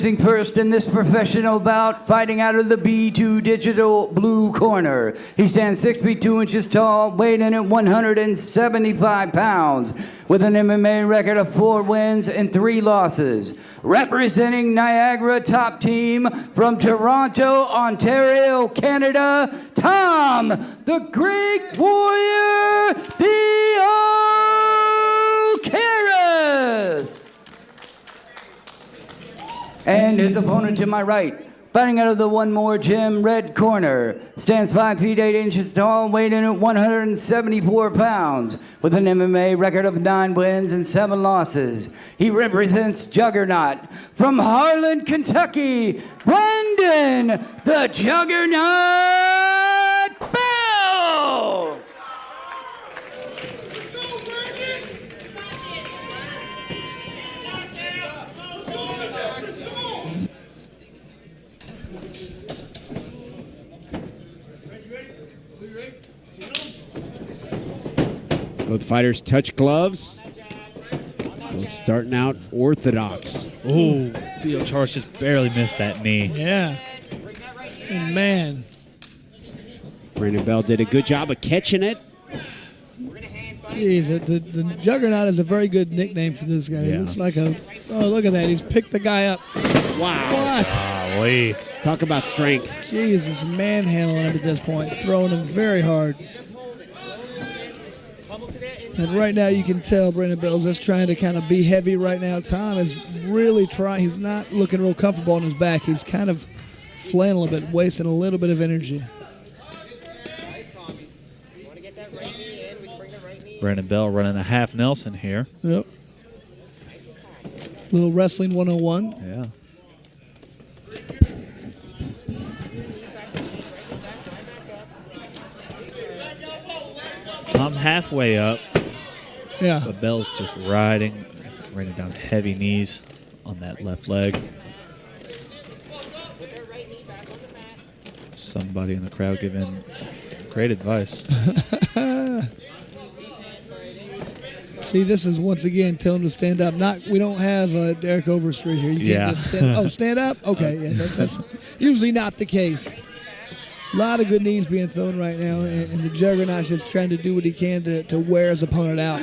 First in this professional bout, fighting out of the B2 Digital blue corner. He stands 6 feet 2 inches tall, weighing in at 175 pounds, with an MMA record of 4 wins and 3 losses. Representing Niagara Top Team from Toronto, Ontario, Canada, Tom, the Greek Warrior Theocharis. And his opponent to my right, fighting out of the One More Gym red corner, stands 5 feet 8 inches tall, weighing in at 174 pounds, with an MMA record of 9 wins and 7 losses. He represents Juggernaut from Harlan, Kentucky, Brendan the Juggernaut Bell. Both fighters touch gloves. Both starting out orthodox. Ooh, Theocharis just barely missed that knee. Yeah. And man. Brandon Bell did a good job of catching it. Jeez, the Juggernaut is a very good nickname for this guy. Yeah. He looks like a, oh, look at that. He's picked the guy up. Wow. What? Golly. Talk about strength. Jeez, just manhandling him at this point, throwing him very hard. And right now you can tell Brandon Bell's just trying to kind of be heavy right now. Tom is really trying. He's not looking real comfortable on his back. He's kind of flailing a bit, wasting a little bit of energy. Brandon Bell running a half Nelson here. Yep. Little wrestling 101. Yeah. Tom's halfway up, Yeah. but Bell's just raining down heavy knees on that left leg. Somebody in the crowd giving great advice. See, this is once again telling him to stand up. We don't have Derek Overstreet here. You can't just stand. Oh, stand up. Okay, yeah, that's usually not the case. A lot of good knees being thrown right now, and the Juggernaut's just trying to do what he can to wear his opponent out.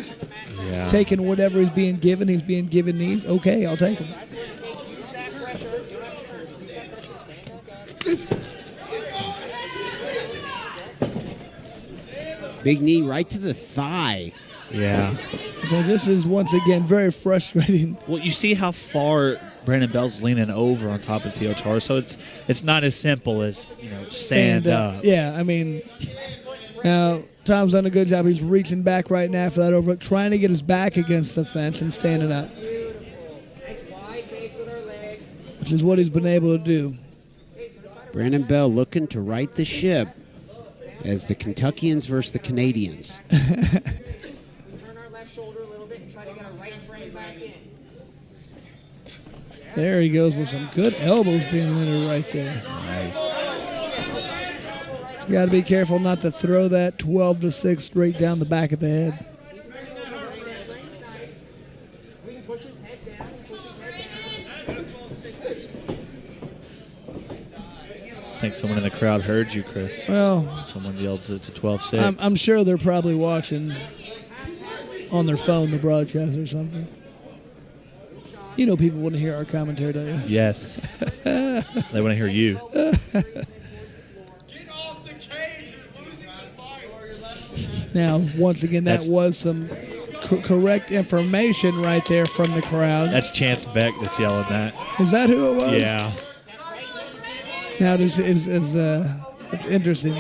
Yeah. Taking whatever he's being given. He's being given knees. Okay, I'll take them. Big knee right to the thigh. Yeah. So this is once again very frustrating. Well, you see how far Brandon Bell's leaning over on top of Theocharis, so it's not as simple as stand up. Yeah, I mean, now Tom's done a good job. He's reaching back right now for that overlook, trying to get his back against the fence and standing up, which is what he's been able to do. Brandon Bell looking to right the ship as the Kentuckians versus the Canadians. There he goes with some good elbows being landed right there. Nice. You got to be careful not to throw that 12-6 straight down the back of the head. I think someone in the crowd heard you, Chris. Well, someone yelled to 12-6. I'm sure they're probably watching on their phone, the broadcast or something. You know people want to hear our commentary, don't you? Yes. They want to hear you. Now, once again, that was some correct information right there from the crowd. That's Chance Beck that's yelling that. Is that who it was? Yeah. Now, this is it's interesting.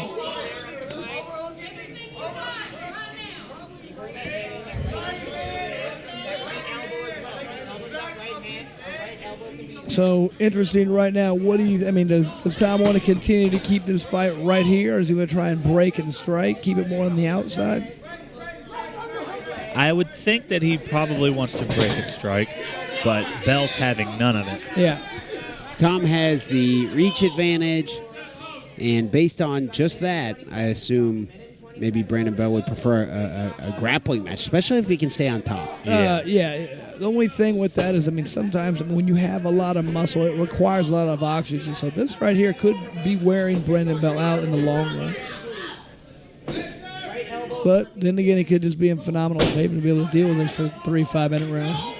So interesting right now. What do you? I mean, does Tom want to continue to keep this fight right here, or is he going to try and break and strike, keep it more on the outside? I would think that he probably wants to break and strike, but Bell's having none of it. Yeah. Tom has the reach advantage, and based on just that, I assume maybe Brandon Bell would prefer a grappling match, especially if he can stay on top. Yeah. The only thing with that is, I mean, sometimes when you have a lot of muscle, it requires a lot of oxygen. So this right here could be wearing Brandon Bell out in the long run. But then again, he could just be in phenomenal shape and be able to deal with this for 3 5-minute rounds.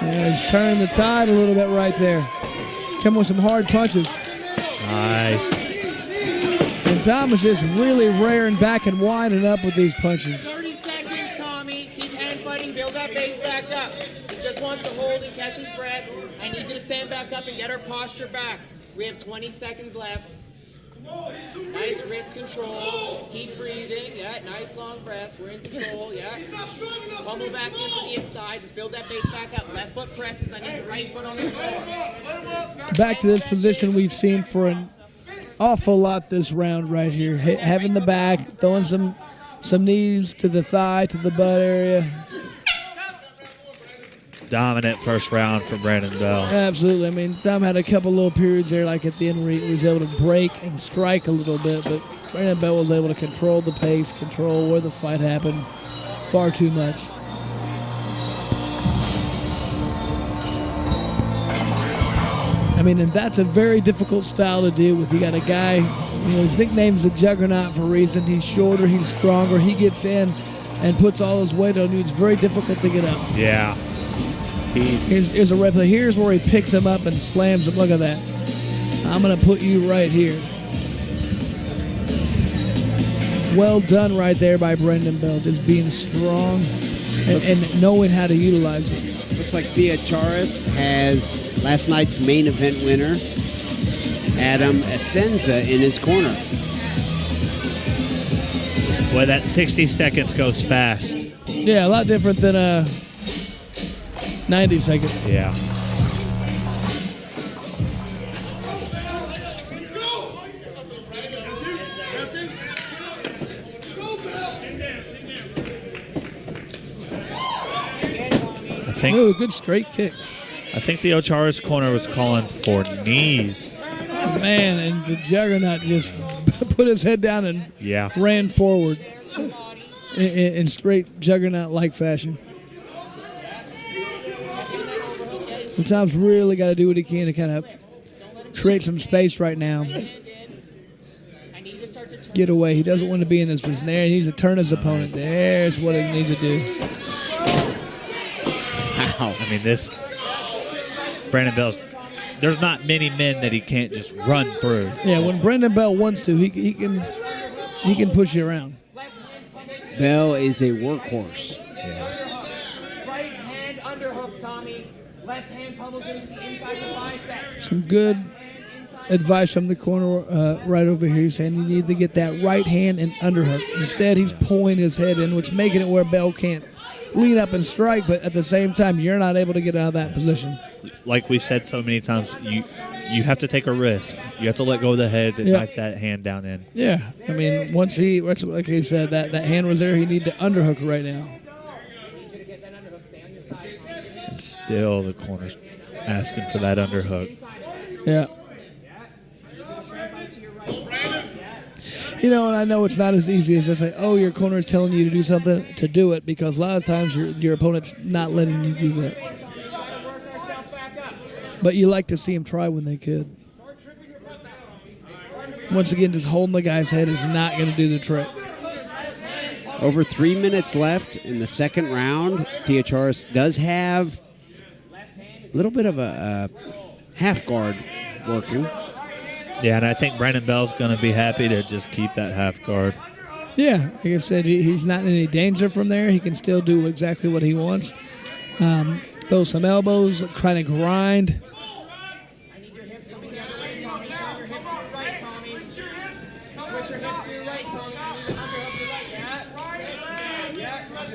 Yeah, he's turning the tide a little bit right there. Coming with some hard punches. Nice. And Tom is just really rearing back and winding up with these punches. 30 seconds, Tommy. Keep hand fighting. Build that base back up. He just wants to hold and catch his breath. I need you to stand back up and get our posture back. We have 20 seconds left. Nice wrist control. Keep breathing. Yeah, nice long breaths. We're in control. Yeah. Pummel back into the inside. Just build that base back up. Left foot presses. I need the right foot on the floor. Back to this position we've seen for an awful lot this round right here. Having the back, throwing some knees to the thigh, to the butt area. Dominant first round for Brandon Bell. Absolutely. I mean, Tom had a couple little periods there, like at the end where he was able to break and strike a little bit, but Brandon Bell was able to control the pace, control where the fight happened far too much. I mean, and that's a very difficult style to deal with. You got a guy, you know, his nickname's the Juggernaut for a reason. He's shorter, he's stronger, he gets in and puts all his weight on you. It's very difficult to get up. Yeah. Here's a replay. Here's where he picks him up and slams him. Look at that. I'm going to put you right here. Well done right there by Brandon Bell. Just being strong and knowing how to utilize it. Looks like Theocharis has last night's main event winner, Adam Asenza, in his corner. Boy, that 60 seconds goes fast. Yeah, a lot different than 90 seconds. Yeah. Ooh, good straight kick. I think the Ocharis corner was calling for knees. Man, and the Juggernaut just put his head down and Yeah. ran forward in straight Juggernaut-like fashion. Sometimes really got to do what he can to kind of create some space right now. Get away. He doesn't want to be in this position. There, he needs to turn his opponent. There's what he needs to do. Wow. I mean, this Brandon Bell's. There's not many men that he can't just run through. Yeah, when Brandon Bell wants to, he can push you around. Bell is a workhorse. Right hand underhook, Tommy. Left hand pummels into the inside of the bicep. Some good advice from the corner right over here. He's saying you need to get that right hand and underhook. Instead, he's pulling his head in, which making it where Bell can't lean up and strike, but at the same time, you're not able to get out of that position. Like we said so many times, you have to take a risk. You have to let go of the head and knife that hand down in. Yeah, I mean, once like he said, that hand was there, he need to underhook right now. And still the corner's asking for that underhook. Yeah. You know, and I know it's not as easy as just say, oh, your corner is telling you to do something to do it, because a lot of times your opponent's not letting you do that. But you like to see him try when they could. Once again, just holding the guy's head is not going to do the trick. Over 3 minutes left in the second round. Theocharis does have a little bit of a half guard working. Yeah, and I think Brandon Bell's going to be happy to just keep that half guard. Yeah, like I said, he's not in any danger from there. He can still do exactly what he wants. Throw some elbows, trying to grind.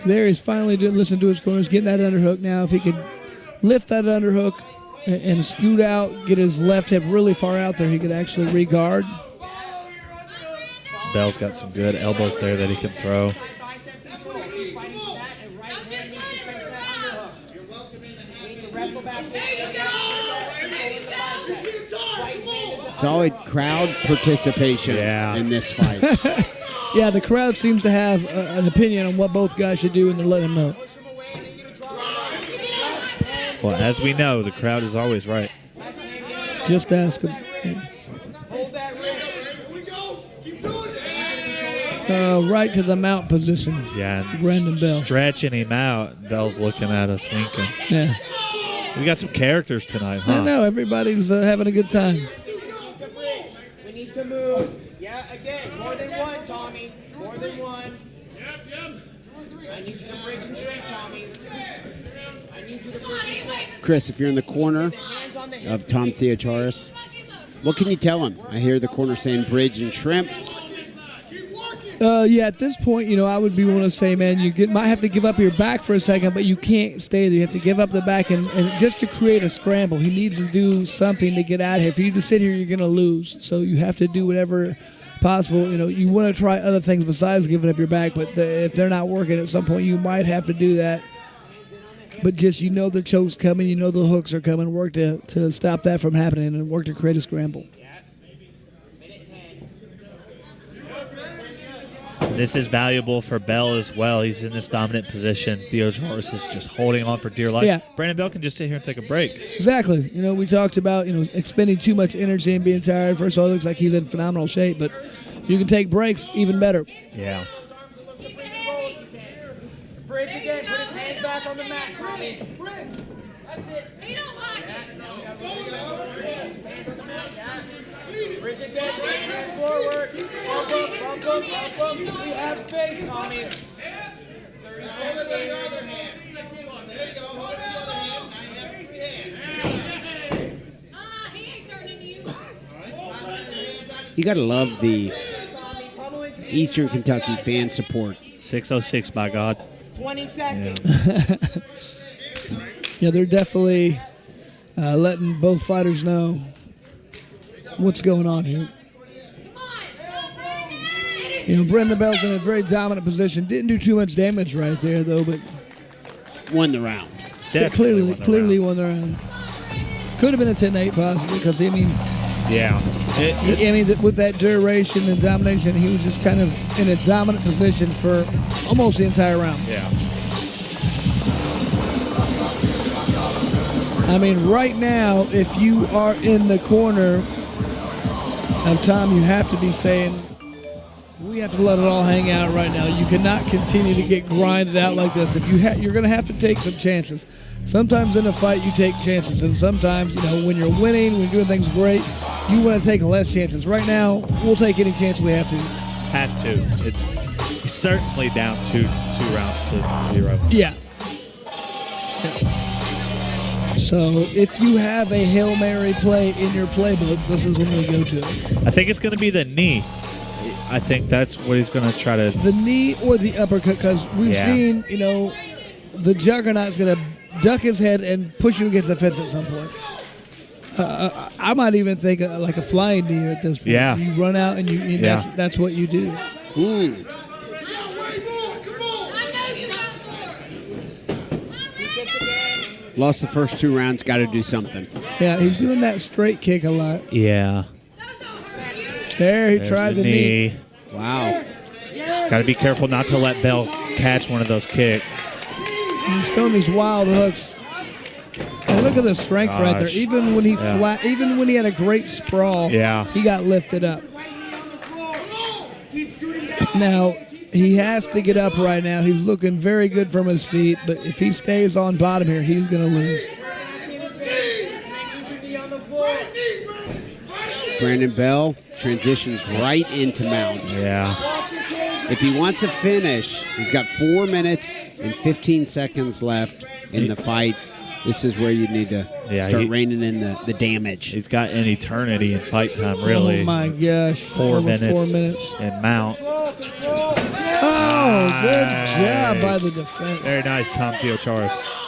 There he's finally listening to his corners, getting that underhook now. If he could lift that underhook and scoot out, get his left hip really far out there, he could actually re-guard. Bell's got some good elbows there that he can throw. solid crowd participation Yeah. in this fight. Yeah, the crowd seems to have an opinion on what both guys should do, and they're letting them know. Well, as we know, the crowd is always right. Just ask them. Hold that wrist. Right to the mount position. Yeah, and Brandon Bell. stretching him out. Bell's looking at us, winking. Yeah. We got some characters tonight, huh? I know, everybody's having a good time. We need to move. Yeah, again, more than one, Tommy. More than one. I need you to bridge and shrink, Tommy. I need you to bridge and shrink. Chris, if you're in the corner Hands on the hips. of Tom Theocharis, what can you tell him? I hear the corner saying bridge and shrimp. Yeah, at this point, I would be willing to say, man, might have to give up your back for a second, but you can't stay there. You have to give up the back and just to create a scramble. He needs to do something to get out of here. If you just sit here, you're going to lose. So you have to do whatever possible. You want to try other things besides giving up your back, but if they're not working at some point, you might have to do that. But just the choke's coming, the hooks are coming. Work to stop that from happening and work to create a scramble. This is valuable for Bell as well. He's in this dominant position. Theocharis is just holding on for dear life. Yeah. Brandon Bell can just sit here and take a break. Exactly. We talked about, expending too much energy and being tired. First of all, it looks like he's in phenomenal shape, but if you can take breaks, even better. Yeah. Bridge again. Put his hands back on the mat, Tommy. That's it. Bridge again. Bring your hands forward. Bump up. We have space, Tommy. 30 seconds. There you go. Hold the other hand. Now you have free hand. He ain't turning to you. You got to love the Eastern Kentucky fan support. 6:06, by God. 20 seconds. Yeah, they're definitely letting both fighters know what's going on here. Brandon Bell's in a very dominant position. Didn't do too much damage right there, though, but Won the round. Definitely clearly won the round. Could have been a 10-8 possibly, because, Yeah. with that duration and domination, he was just kind of in a dominant position for almost the entire round. Yeah. Right now, if you are in the corner of Tom, you have to be saying, we have to let it all hang out right now. You cannot continue to get grinded out like this. If you're going to have to take some chances. Sometimes in a fight you take chances, and sometimes when you're winning, when you're doing things great, you want to take less chances. Right now, we'll take any chance we have to. Have to. It's certainly down two rounds to 0. Yeah. So if you have a Hail Mary play in your playbook, this is when we go to it. I think it's going to be the knee. I think that's what he's going to try to. The knee or the uppercut, because we've seen, the Juggernaut's going to duck his head and push you against the fence at some point. I might even think like a flying knee at this point. Yeah. You run out and that's what you do. Lost the first 2 rounds, got to do something. Yeah, he's doing that straight kick a lot. Yeah. There, he There's tried the knee. Wow. Got to be careful not to let Bell catch one of those kicks. He's throwing these wild hooks. And look at the strength right there. Even when he even when he had a great sprawl, he got lifted up. Now, he has to get up right now. He's looking very good from his feet, but if he stays on bottom here, he's going to lose. Brandon Bell transitions right into mount. Yeah. If he wants a finish, he's got 4 minutes and 15 seconds left in the fight. This is where you need to start reining in the damage. He's got an eternity in fight time, really. Oh, my gosh. 4 minutes. 4 minutes. And mount. Oh, good job by the defense. Very nice, Tom Theocharis.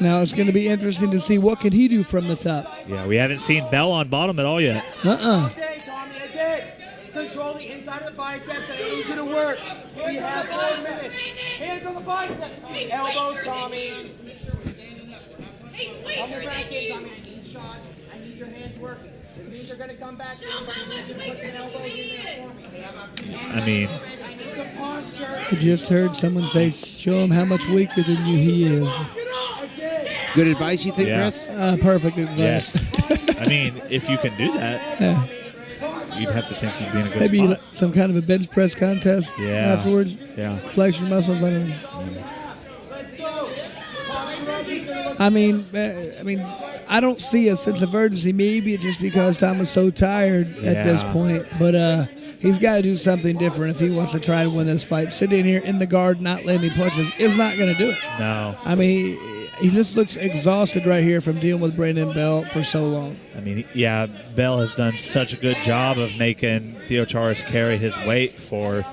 Now it's going to be interesting to see what can he do from the top. Yeah, we haven't seen Bell on bottom at all yet. Okay, Tommy, again. Control the inside of the biceps. I need you to work. We have 4 minutes. Hands on the biceps. Elbows, Tommy. Come back in, Tommy. I need shots. I need your hands working. These are going to come back. Everybody needs you to put some elbows in there for me. I mean, I need some posture. I just heard someone say, "Show him how much weaker than you he is." Good advice, you think, Yeah. Chris? Perfect advice. yes. I mean, if you can do that, Yeah. you'd have to think you'd be in a good Maybe spot. some kind of a bench press contest Yeah. afterwards. Yeah. Flex your muscles. I mean, I don't see a sense of urgency. Maybe it's just because Tom was so tired at this Yeah. point. But he's got to do something different if he wants to try to win this fight. Sitting here in the guard, not landing punches, is not going to do it. No. I mean, he just looks exhausted right here from dealing with Brandon Bell for so long. I mean, yeah, Bell has done such a good job of making Theocharis carry his weight for,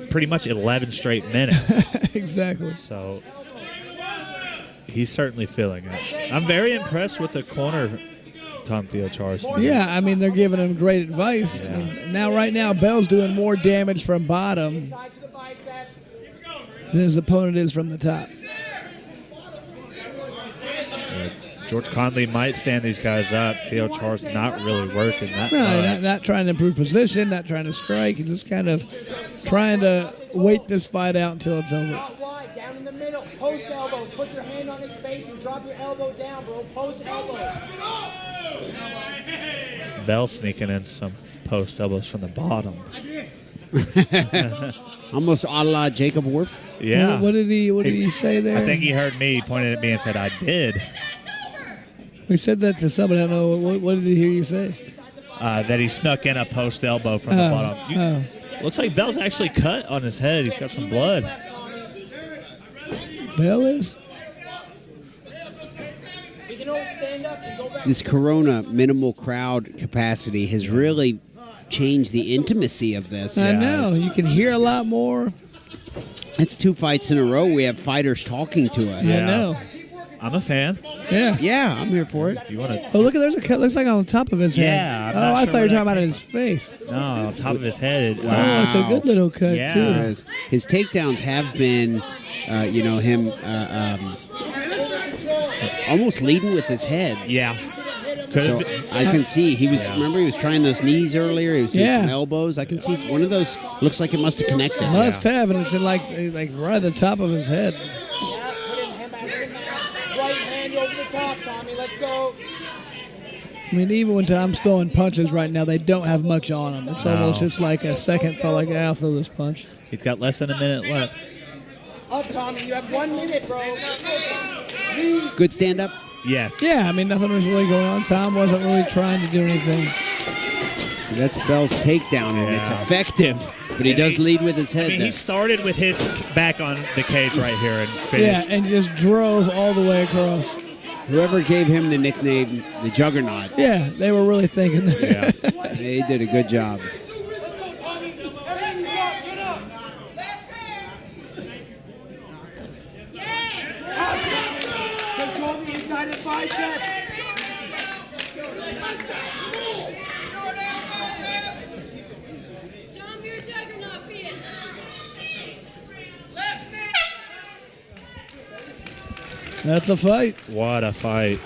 pretty much 11 straight minutes. Exactly. So he's certainly feeling it. I'm very impressed with the corner, Tom Theocharis. Yeah, I mean, they're giving him great advice. I mean, right now, Bell's doing more damage from bottom Side to the biceps. than his opponent is from the top. George Conley might stand these guys up. Theocharis not really working that No, much. not trying to improve position, not trying to strike. He's just kind of trying to wait this fight out until it's over. Not wide, down in the middle. Post elbows. Put your hand on his face and drop your elbow down, bro. Post elbows. Bell sneaking in some post elbows from the bottom. Almost a la Jacob Worf. Yeah. What did he say there? I think he heard me, pointed at me, and said, "I did." We said that to somebody. I don't know. What did he hear you say? That he snuck in a post elbow from the bottom. Looks like Bell's actually cut on his head. He's got some blood. Bell is? You can always stand up and go back. This Corona minimal crowd capacity has really changed the intimacy of this. I know. You can hear a lot more. It's 2 fights in a row. We have fighters talking to us. I know. I'm a fan. Yeah. Yeah, I'm here for it. You want to? Oh, look, there's a cut. Looks like on top of his head. Yeah, I'm Oh, not I sure thought you where were that talking about came his face. No, on top of his head. Oh, it's a good little cut, Yeah. too. His takedowns have been, him almost leading with his head. Yeah. Could So have been. I can see he was. Remember, he was trying those knees earlier. He was doing Yeah. some elbows. I can see one of those. Looks like it must have connected. Must have, and it's in like right at the top of his head. Yeah, put his hand back in the mat. Right hand over the top, Tommy. Let's go. I mean, even when Tom's throwing punches right now, they don't have much on him. It's almost just like a second felt like I'll throw this punch. He's got less than a minute left. Up, Tommy. You have 1 minute, bro. Good stand up. Yes. Yeah, I mean, nothing was really going on. Tom wasn't really trying to do anything. So that's Bell's takedown, and it's Yeah. effective. But he does lead with his I head. mean, there. he started with his back on the cage right here and Yeah, finished. and just drove all the way across. Whoever gave him the nickname, the Juggernaut, Yeah, they were really thinking that. Yeah. they did a good job. Control the inside of the bicep. John, you're a juggernaut, Finn. That's a fight. What a fight.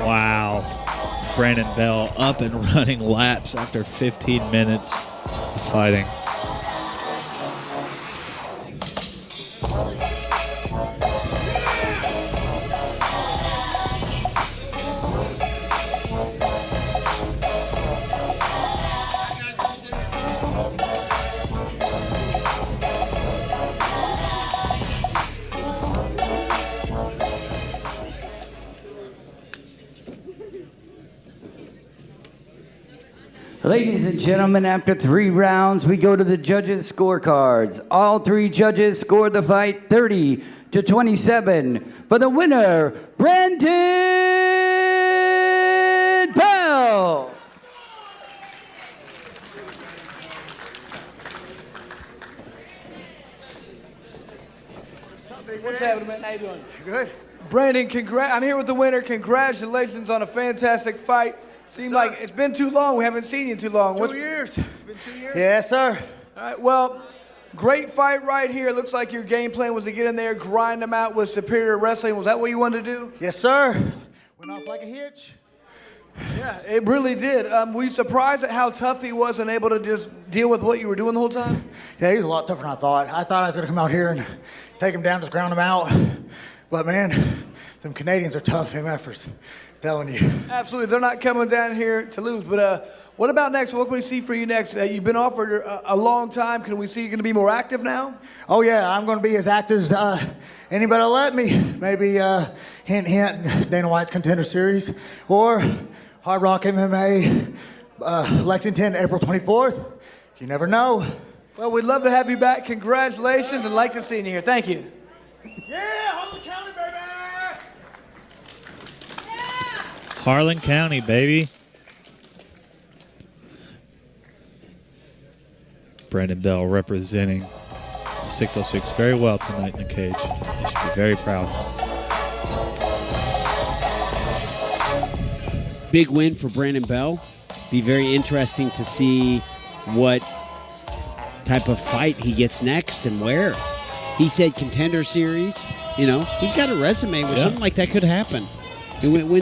Wow. Brandon Bell up and running laps after 15 minutes of fighting. Ladies and gentlemen, after 3 rounds, we go to the judges' scorecards. All 3 judges scored the fight 30-27. For the winner, Brandon Bell. What's happening, man? How you doing? Good. Brandon, I'm here with the winner. Congratulations on a fantastic fight. Seemed like it's been too long. We haven't seen you in too long. 2 years. It's been 2 years? Yes, sir. All right, well, great fight right here. Looks like your game plan was to get in there, grind them out with superior wrestling. Was that what you wanted to do? Yes, sir. Went off like a hitch. Yeah, it really did. Were you surprised at how tough he was and able to just deal with what you were doing the whole time? Yeah, he was a lot tougher than I thought. I thought I was going to come out here and take him down, just ground him out. But, man, them Canadians are tough MFers. Telling you. Absolutely. They're not coming down here to lose. But what about next? What can we see for you next? You've been off for a long time. Can we see you're going to be more active now? Oh, yeah, I'm going to be as active as anybody will let me. Maybe, hint, hint, Dana White's Contender Series. Or Hard Rock MMA, Lexington, April 24th. You never know. Well, we'd love to have you back. Congratulations, and like to see you here. Thank you. Yeah, Harlan County, baby! Harlan County, baby. Brandon Bell representing 606 very well tonight in the cage. He should be very proud. Big win for Brandon Bell. Be very interesting to see what type of fight he gets next and where. He said Contender Series. You know, he's got a resume where something like that could happen. He went